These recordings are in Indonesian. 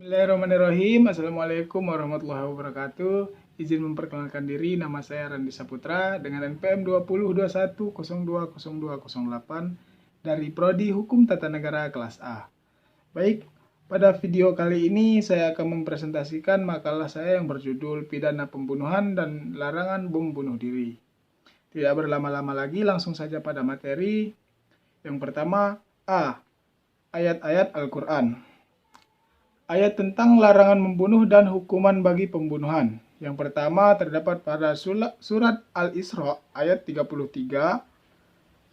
Bismillahirrahmanirrahim. Assalamualaikum warahmatullahi wabarakatuh. Izin memperkenalkan diri, nama saya Randi Saputra dengan NPM 2021020208 dari Prodi Hukum Tata Negara kelas A. Baik, pada video kali ini saya akan mempresentasikan makalah saya yang berjudul Pidana Pembunuhan dan Larangan Bom Bunuh Diri. Tidak berlama-lama lagi, langsung saja pada materi. Yang pertama, A. Ayat-ayat Al-Quran. Ayat tentang larangan membunuh dan hukuman bagi pembunuhan. Yang pertama terdapat pada surat Al-Isra ayat 33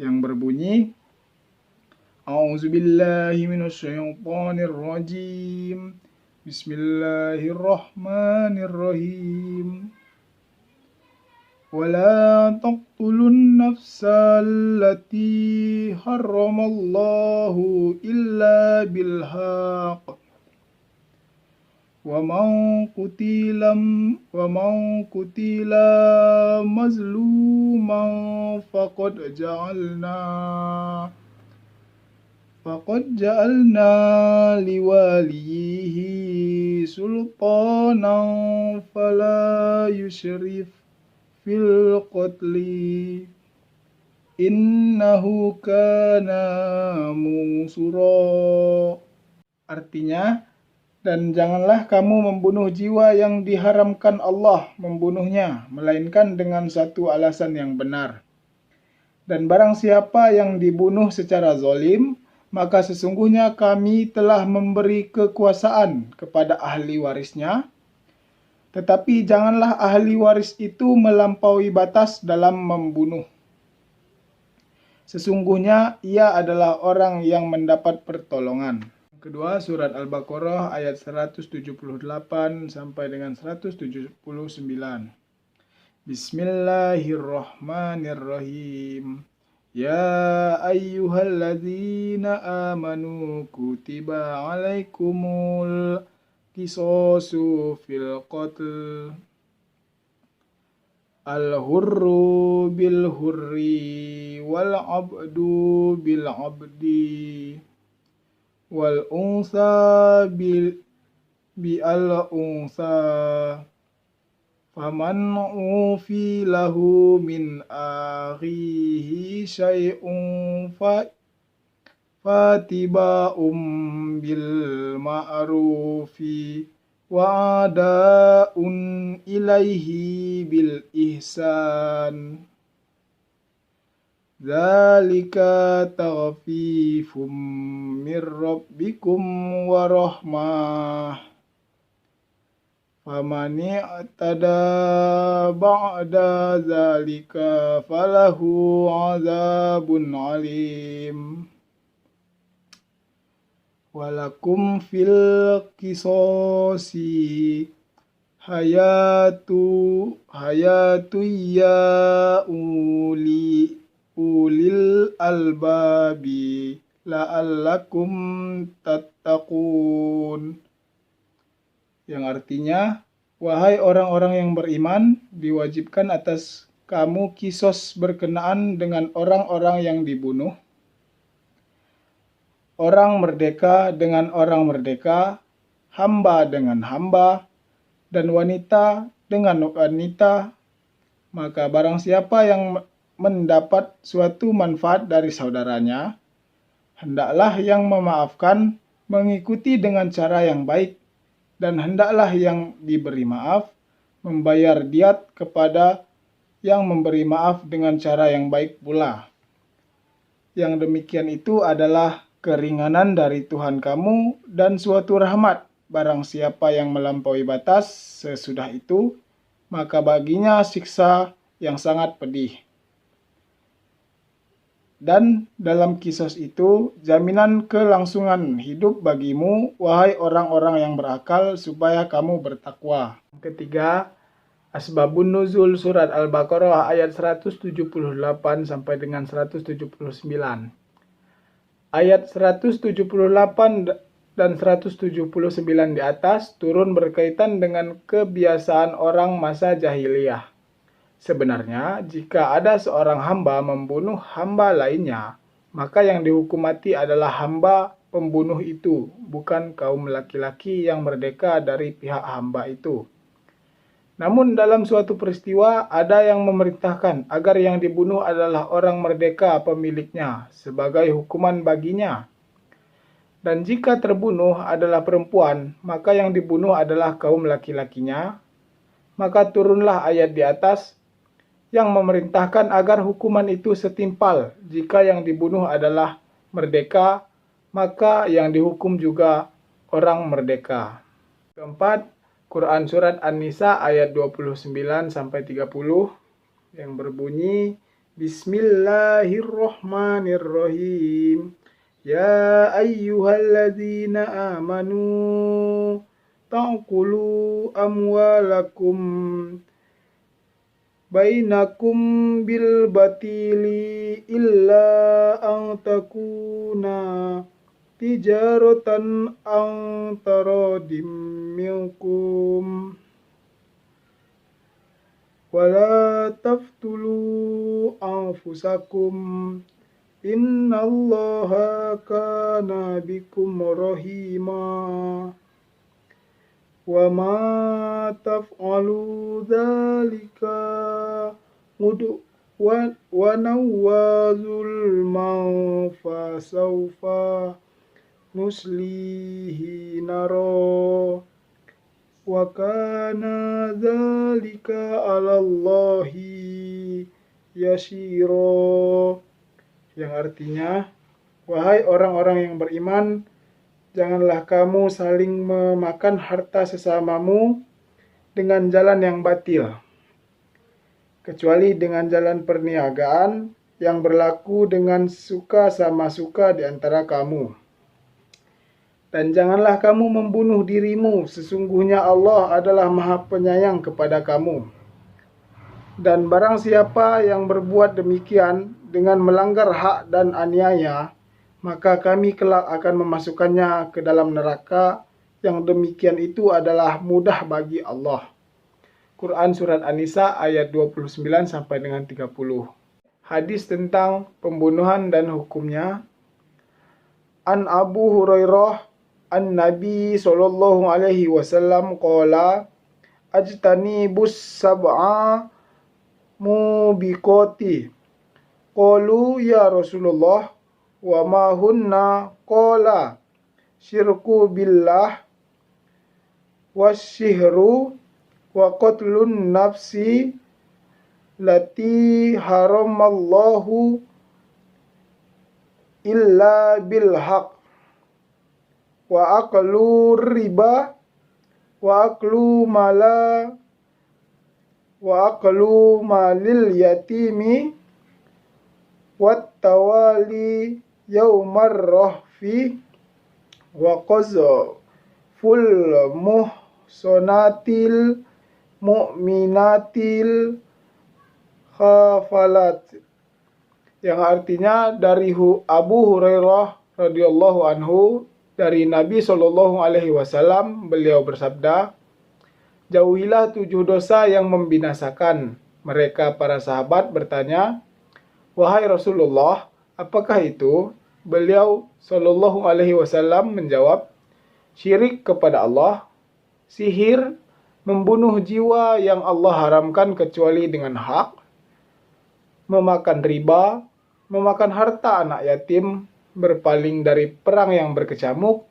yang berbunyi A'udzubillahi minasyaitonirrajim. Bismillahirrahmanirrahim. ولا تقتلوا النفس التي حرم الله إلا بالحق ومن قتل مظلوما فقد جعلنا لوليه سلطانا فلا يشرف fil qatli innahu kana musura. Artinya, dan janganlah kamu membunuh jiwa yang diharamkan Allah membunuhnya, melainkan dengan satu alasan yang benar. Dan barang siapa yang dibunuh secara zalim, maka sesungguhnya kami telah memberi kekuasaan kepada ahli warisnya. Tetapi janganlah ahli waris itu melampaui batas dalam membunuh. Sesungguhnya ia adalah orang yang mendapat pertolongan. Kedua, surat Al-Baqarah ayat 178 sampai dengan 179. Bismillahirrahmanirrahim. Ya ayyuhalladzina amanu kutiba alaikumul Qisasu fil qatl al-hurru bil hurri wal abdu bil abdi wal unsa bil al unsa faman ufi lahu min akhihi syai'un fatiba'um bil ma'rufi wa ada'un ilaihi bil ihsan dzalika taghfifum mir rabbikum wa rahmah faman i'tada ba'da dzalika falahu 'adzabun 'alim. Walakum fil qisasi hayatu ya ulil albabi la'allakum tattaqun. Yang artinya, wahai orang-orang yang beriman, diwajibkan atas kamu kisos berkenaan dengan orang-orang yang dibunuh, orang merdeka dengan orang merdeka, hamba dengan hamba, dan wanita dengan wanita. Maka barang siapa yang mendapat suatu manfaat dari saudaranya, hendaklah yang memaafkan mengikuti dengan cara yang baik, dan hendaklah yang diberi maaf membayar diat kepada yang memberi maaf dengan cara yang baik pula. Yang demikian itu adalah keringanan dari Tuhan kamu dan suatu rahmat. Barang siapa yang melampaui batas sesudah itu, maka baginya siksa yang sangat pedih. Dan dalam kisos itu, jaminan kelangsungan hidup bagimu, wahai orang-orang yang berakal, supaya kamu bertakwa. Ketiga, Asbabun Nuzul surat Al-Baqarah ayat 178 sampai dengan 179. Ayat 178 dan 179 di atas turun berkaitan dengan kebiasaan orang masa jahiliyah. Sebenarnya, jika ada seorang hamba membunuh hamba lainnya, maka yang dihukum mati adalah hamba pembunuh itu, bukan kaum laki-laki yang merdeka dari pihak hamba itu. Namun dalam suatu peristiwa ada yang memerintahkan agar yang dibunuh adalah orang merdeka pemiliknya sebagai hukuman baginya. Dan jika terbunuh adalah perempuan, maka yang dibunuh adalah kaum laki-lakinya. Maka turunlah ayat di atas yang memerintahkan agar hukuman itu setimpal. Jika yang dibunuh adalah merdeka, maka yang dihukum juga orang merdeka. Keempat, Quran Surat An-Nisa ayat 29-30 yang berbunyi, Bismillahirrahmanirrahim. Ya ayyuhalladzina amanu ta'kulu amwalakum bainakum bil batili illa an takuna tijaratan an taradim minkum wala taftulu anfusakum innallaha kana bikum rahima wa ma taf'alu dzalika wa nawazul man fasawfa nuslihi naro wa kana dzalika 'alallahi yasiro, yang artinya, wahai orang-orang yang beriman, janganlah kamu saling memakan harta sesamamu dengan jalan yang batil, kecuali dengan jalan perniagaan yang berlaku dengan suka sama suka di antara kamu. Dan janganlah kamu membunuh dirimu, sesungguhnya Allah adalah Maha Penyayang kepada kamu. Dan barang siapa yang berbuat demikian dengan melanggar hak dan aniaya, maka kami kelak akan memasukkannya ke dalam neraka, yang demikian itu adalah mudah bagi Allah. Quran Surat An-Nisa ayat 29 sampai dengan 30. Hadis tentang pembunuhan dan hukumnya. An Abu Hurairah an Nabi sallallahu alaihi wasallam qala ajtanibus sab'a mubiqati. Qalu ya Rasulullah wa ma hunna, qala syirku billah wasyihru wa qatlun nafsi lati haramallahu illa bil haq wa aklu riba wa aklu malil yatimi wat tawali yaumar rahfi wa qazful muhsanatil mu'minatil khafalat, yang artinya dari Abu Hurairah radhiyallahu anhu dari Nabi sallallahu alaihi wasallam, beliau bersabda, jauhilah 7 dosa yang membinasakan. Mereka para sahabat bertanya, wahai Rasulullah, apakah itu? Beliau sallallahu alaihi wasallam menjawab, syirik kepada Allah, sihir, membunuh jiwa yang Allah haramkan kecuali dengan hak, memakan riba, memakan harta anak yatim, berpaling dari perang yang berkecamuk,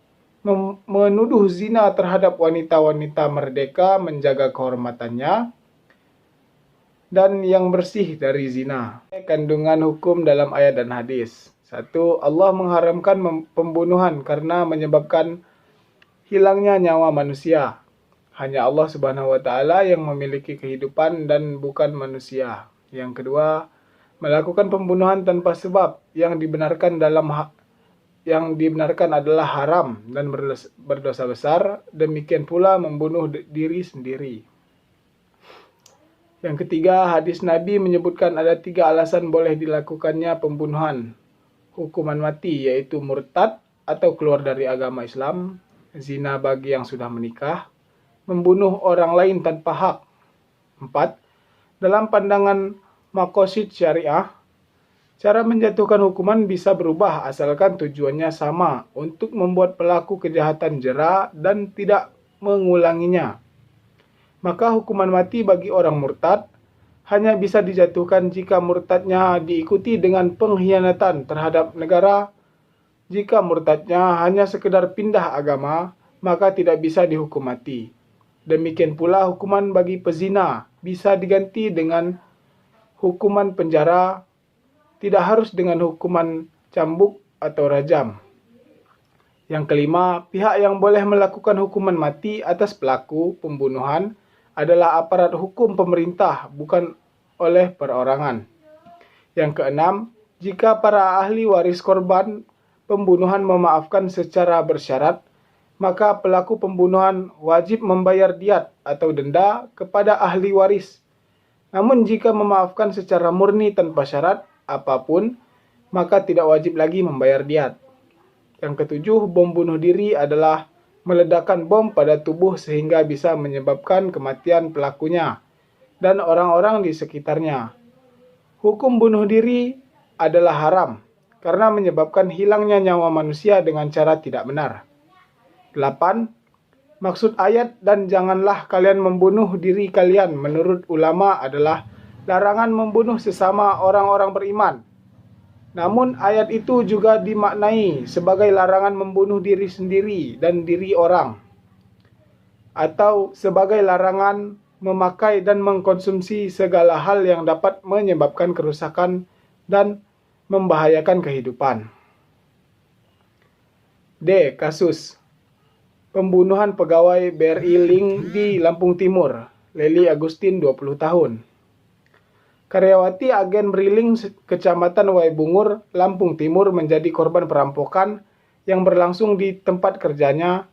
menuduh zina terhadap wanita-wanita merdeka, menjaga kehormatannya, dan yang bersih dari zina. Kandungan hukum dalam ayat dan hadis. 1. Allah mengharamkan pembunuhan karena menyebabkan hilangnya nyawa manusia. Hanya Allah Subhanahu wa taala yang memiliki kehidupan dan bukan manusia. Yang kedua, melakukan pembunuhan tanpa sebab yang dibenarkan adalah haram dan berdosa besar. Demikian pula membunuh diri sendiri. Yang ketiga, hadis Nabi menyebutkan ada 3 alasan boleh dilakukannya pembunuhan. Hukuman mati, yaitu murtad atau keluar dari agama Islam, zina bagi yang sudah menikah, membunuh orang lain tanpa hak. 4. Dalam pandangan maqasid syariah, Cara menjatuhkan hukuman bisa berubah asalkan tujuannya sama, untuk membuat pelaku kejahatan jera dan tidak mengulanginya. Maka hukuman mati bagi orang murtad hanya bisa dijatuhkan jika murtadnya diikuti dengan pengkhianatan terhadap negara. Jika murtadnya hanya sekedar pindah agama, maka tidak bisa dihukum mati. Demikian pula hukuman bagi pezina bisa diganti dengan hukuman penjara, tidak harus dengan hukuman cambuk atau rajam. Yang kelima, pihak yang boleh melakukan hukuman mati atas pelaku pembunuhan adalah aparat hukum pemerintah, bukan oleh perorangan. Yang keenam, jika para ahli waris korban pembunuhan memaafkan secara bersyarat, maka pelaku pembunuhan wajib membayar diat atau denda kepada ahli waris. Namun jika memaafkan secara murni tanpa syarat apapun, maka tidak wajib lagi membayar diat. Yang ketujuh, bom bunuh diri adalah meledakkan bom pada tubuh sehingga bisa menyebabkan kematian pelakunya dan orang-orang di sekitarnya. Hukum bunuh diri adalah haram karena menyebabkan hilangnya nyawa manusia dengan cara tidak benar. 8. Maksud ayat dan janganlah kalian membunuh diri kalian menurut ulama adalah larangan membunuh sesama orang-orang beriman. Namun ayat itu juga dimaknai sebagai larangan membunuh diri sendiri dan diri orang, atau sebagai larangan memakai dan mengkonsumsi segala hal yang dapat menyebabkan kerusakan dan membahayakan kehidupan. D. Kasus pembunuhan pegawai BRI Link di Lampung Timur, Lely Agustin 20 tahun. Karyawati agen Briling Kecamatan Waibungur, Lampung Timur menjadi korban perampokan yang berlangsung di tempat kerjanya.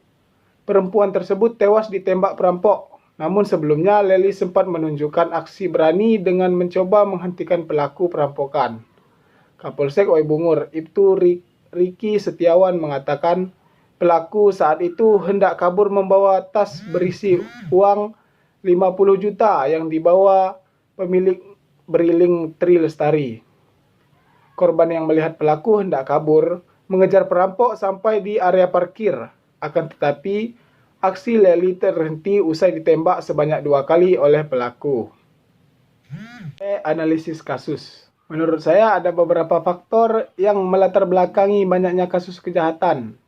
Perempuan tersebut tewas ditembak perampok. Namun sebelumnya Lely sempat menunjukkan aksi berani dengan mencoba menghentikan pelaku perampokan. Kapolsek Waibungur, Ibtu Riki Setiawan mengatakan pelaku saat itu hendak kabur membawa tas berisi uang 50 juta yang dibawa pemilik Briling Tri Lestari. Korban yang melihat pelaku hendak kabur mengejar perampok sampai di area parkir. Akan tetapi aksi Lely terhenti usai ditembak sebanyak 2 kali oleh pelaku. Analisis kasus. Menurut saya ada beberapa faktor yang melatar belakangi banyaknya kasus kejahatan.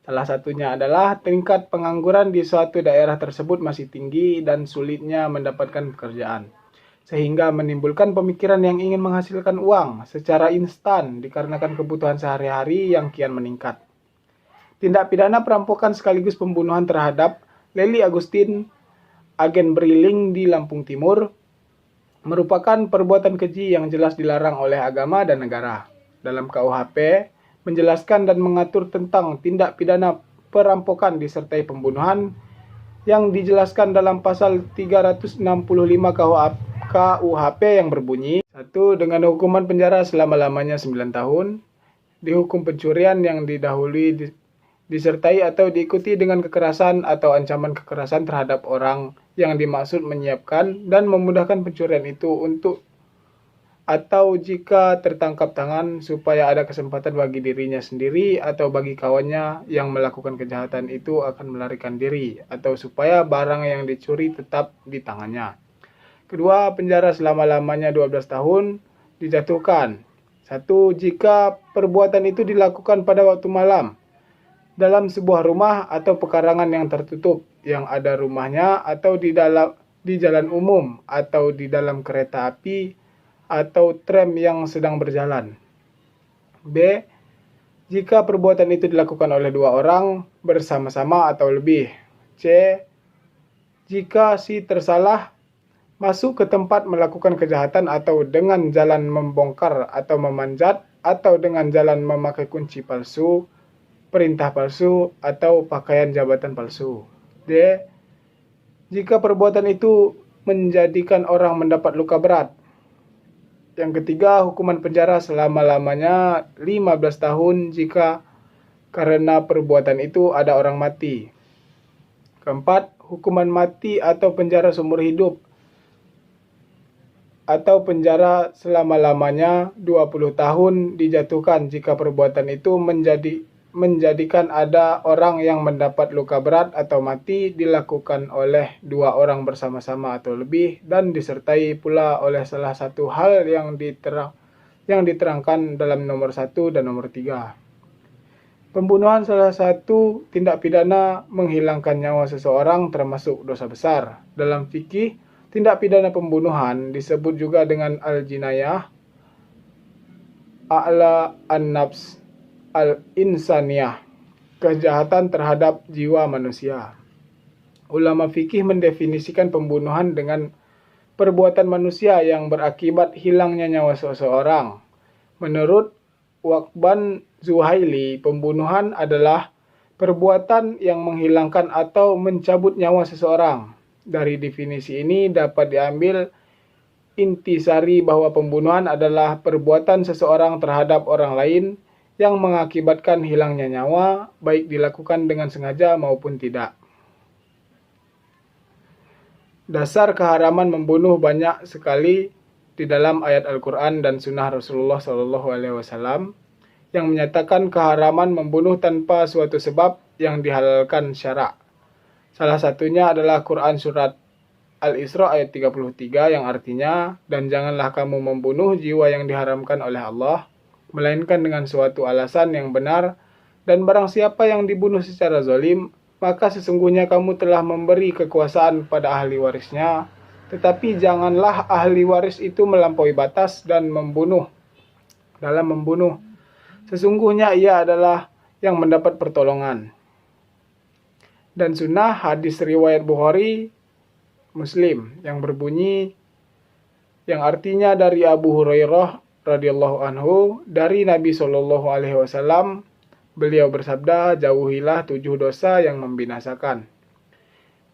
Salah satunya adalah tingkat pengangguran di suatu daerah tersebut masih tinggi dan sulitnya mendapatkan pekerjaan, sehingga menimbulkan pemikiran yang ingin menghasilkan uang secara instan dikarenakan kebutuhan sehari-hari yang kian meningkat. Tindak pidana perampokan sekaligus pembunuhan terhadap Lely Agustin, agen Briling di Lampung Timur, merupakan perbuatan keji yang jelas dilarang oleh agama dan negara. Dalam KUHP menjelaskan dan mengatur tentang tindak pidana perampokan disertai pembunuhan yang dijelaskan dalam pasal 365 KUHP yang berbunyi 1. Dengan hukuman penjara selama-lamanya 9 tahun, dihukum pencurian yang didahului disertai atau diikuti dengan kekerasan atau ancaman kekerasan terhadap orang yang dimaksud menyiapkan dan memudahkan pencurian itu untuk atau jika tertangkap tangan supaya ada kesempatan bagi dirinya sendiri atau bagi kawannya yang melakukan kejahatan itu akan melarikan diri atau supaya barang yang dicuri tetap di tangannya. Kedua, penjara selama-lamanya 12 tahun dijatuhkan. 1. Jika perbuatan itu dilakukan pada waktu malam dalam sebuah rumah atau pekarangan yang tertutup yang ada rumahnya atau di jalan umum atau di dalam kereta api atau tram yang sedang berjalan. B. Jika perbuatan itu dilakukan oleh 2 orang bersama-sama atau lebih. C. Jika si tersalah masuk ke tempat melakukan kejahatan atau dengan jalan membongkar atau memanjat atau dengan jalan memakai kunci palsu, perintah palsu, atau pakaian jabatan palsu. D. Jika perbuatan itu menjadikan orang mendapat luka berat. Yang ketiga, hukuman penjara selama-lamanya 15 tahun jika karena perbuatan itu ada orang mati. Keempat, hukuman mati atau penjara seumur hidup atau penjara selama-lamanya 20 tahun dijatuhkan jika perbuatan itu menjadikan ada orang yang mendapat luka berat atau mati dilakukan oleh dua orang bersama-sama atau lebih dan disertai pula oleh salah satu hal yang diterangkan dalam nomor 1 dan nomor 3. Pembunuhan salah satu tindak pidana menghilangkan nyawa seseorang termasuk dosa besar. Dalam fikih, tindak pidana pembunuhan disebut juga dengan al-jinayah, a'la an-nafs, al-insaniyah, kejahatan terhadap jiwa manusia. Ulama fikih mendefinisikan pembunuhan dengan perbuatan manusia yang berakibat hilangnya nyawa seseorang. Menurut Waqban Zuhaili, pembunuhan adalah perbuatan yang menghilangkan atau mencabut nyawa seseorang. Dari definisi ini dapat diambil intisari bahwa pembunuhan adalah perbuatan seseorang terhadap orang lain yang mengakibatkan hilangnya nyawa, baik dilakukan dengan sengaja maupun tidak. Dasar keharaman membunuh banyak sekali di dalam ayat Al-Quran dan Sunnah Rasulullah SAW yang menyatakan keharaman membunuh tanpa suatu sebab yang dihalalkan syarak. Salah satunya adalah Quran Surat Al-Isra ayat 33 yang artinya, dan janganlah kamu membunuh jiwa yang diharamkan oleh Allah, melainkan dengan suatu alasan yang benar, dan barang siapa yang dibunuh secara zalim, maka sesungguhnya kamu telah memberi kekuasaan pada ahli warisnya, tetapi janganlah ahli waris itu melampaui batas dan membunuh. Dalam membunuh, sesungguhnya ia adalah yang mendapat pertolongan. Dan sunnah hadis riwayat Bukhari Muslim yang berbunyi, yang artinya dari Abu Hurairah radhiyallahu anhu dari Nabi SAW, beliau bersabda, jauhilah 7 dosa yang membinasakan.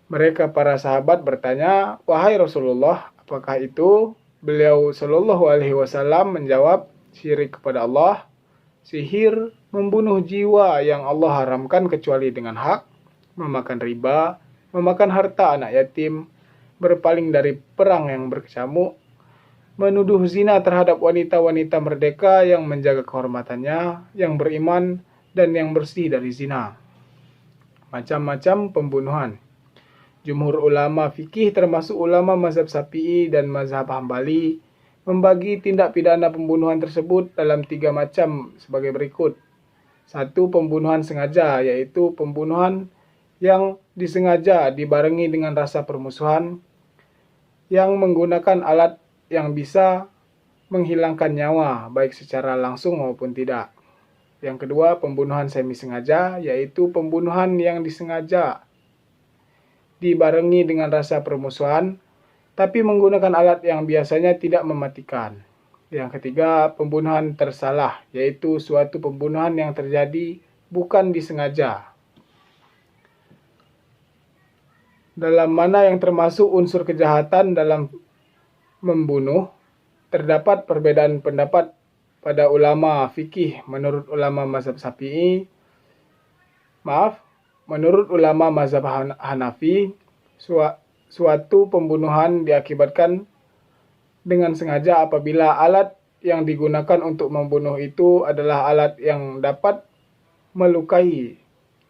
Mereka para sahabat bertanya, wahai Rasulullah, apakah itu? Beliau SAW menjawab, syirik kepada Allah, sihir, membunuh jiwa yang Allah haramkan kecuali dengan hak, memakan riba, memakan harta anak yatim, berpaling dari perang yang berkecamuk, menuduh zina terhadap wanita-wanita merdeka yang menjaga kehormatannya, yang beriman, dan yang bersih dari zina. Macam-macam pembunuhan. Jumhur ulama fikih termasuk ulama mazhab Syafi'i dan mazhab Hambali membagi tindak pidana pembunuhan tersebut dalam 3 macam sebagai berikut. 1. Pembunuhan sengaja, yaitu pembunuhan yang disengaja dibarengi dengan rasa permusuhan yang menggunakan alat yang bisa menghilangkan nyawa baik secara langsung maupun tidak. Yang kedua, pembunuhan semi sengaja, yaitu pembunuhan yang disengaja dibarengi dengan rasa permusuhan tapi menggunakan alat yang biasanya tidak mematikan. Yang ketiga, pembunuhan tersalah, yaitu suatu pembunuhan yang terjadi bukan disengaja. Dalam mana yang termasuk unsur kejahatan dalam membunuh, terdapat perbedaan pendapat pada ulama fikih. Menurut ulama mazhab menurut ulama mazhab Hanafi, suatu pembunuhan diakibatkan dengan sengaja apabila alat yang digunakan untuk membunuh itu adalah alat yang dapat melukai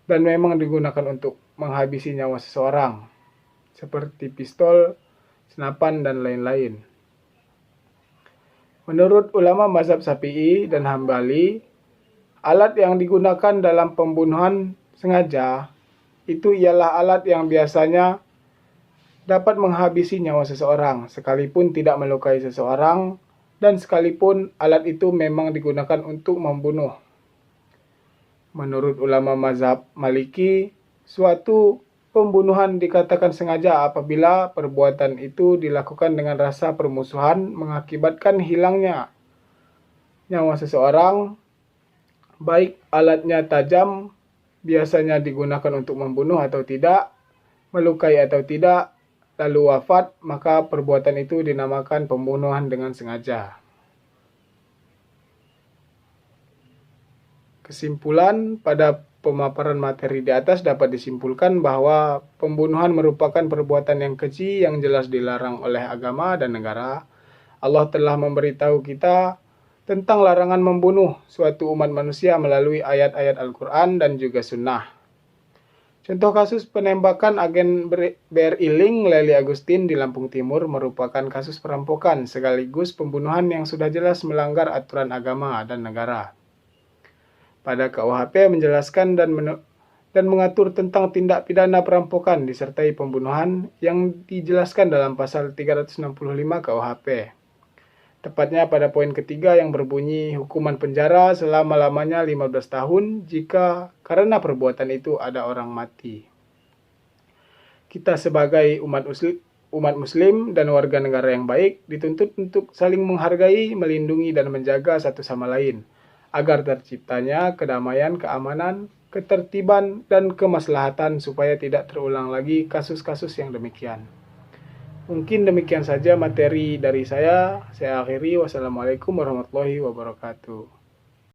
dan memang digunakan untuk menghabisi nyawa seseorang, seperti pistol, senapan, dan lain-lain. Menurut ulama mazhab Syafi'i dan Hambali, alat yang digunakan dalam pembunuhan sengaja itu ialah alat yang biasanya dapat menghabisi nyawa seseorang, sekalipun tidak melukai seseorang, dan sekalipun alat itu memang digunakan untuk membunuh. Menurut ulama mazhab Maliki, suatu pembunuhan dikatakan sengaja apabila perbuatan itu dilakukan dengan rasa permusuhan mengakibatkan hilangnya nyawa seseorang, baik alatnya tajam, biasanya digunakan untuk membunuh atau tidak, melukai atau tidak, lalu wafat, maka perbuatan itu dinamakan pembunuhan dengan sengaja. Kesimpulan pada pemaparan materi di atas dapat disimpulkan bahwa pembunuhan merupakan perbuatan yang keji yang jelas dilarang oleh agama dan negara. Allah telah memberitahu kita tentang larangan membunuh suatu umat manusia melalui ayat-ayat Al-Quran dan juga sunnah. Contoh kasus penembakan agen BRI Link Lely Agustin di Lampung Timur merupakan kasus perampokan sekaligus pembunuhan yang sudah jelas melanggar aturan agama dan negara. Pada KUHP menjelaskan dan mengatur tentang tindak pidana perampokan disertai pembunuhan yang dijelaskan dalam pasal 365 KUHP. Tepatnya pada poin ketiga yang berbunyi hukuman penjara selama-lamanya 15 tahun jika karena perbuatan itu ada orang mati. Kita sebagai umat muslim dan warga negara yang baik dituntut untuk saling menghargai, melindungi dan menjaga satu sama lain agar terciptanya kedamaian, keamanan, ketertiban dan kemaslahatan supaya tidak terulang lagi kasus-kasus yang demikian. Mungkin demikian saja materi dari saya. Saya akhiri. Wassalamualaikum warahmatullahi wabarakatuh.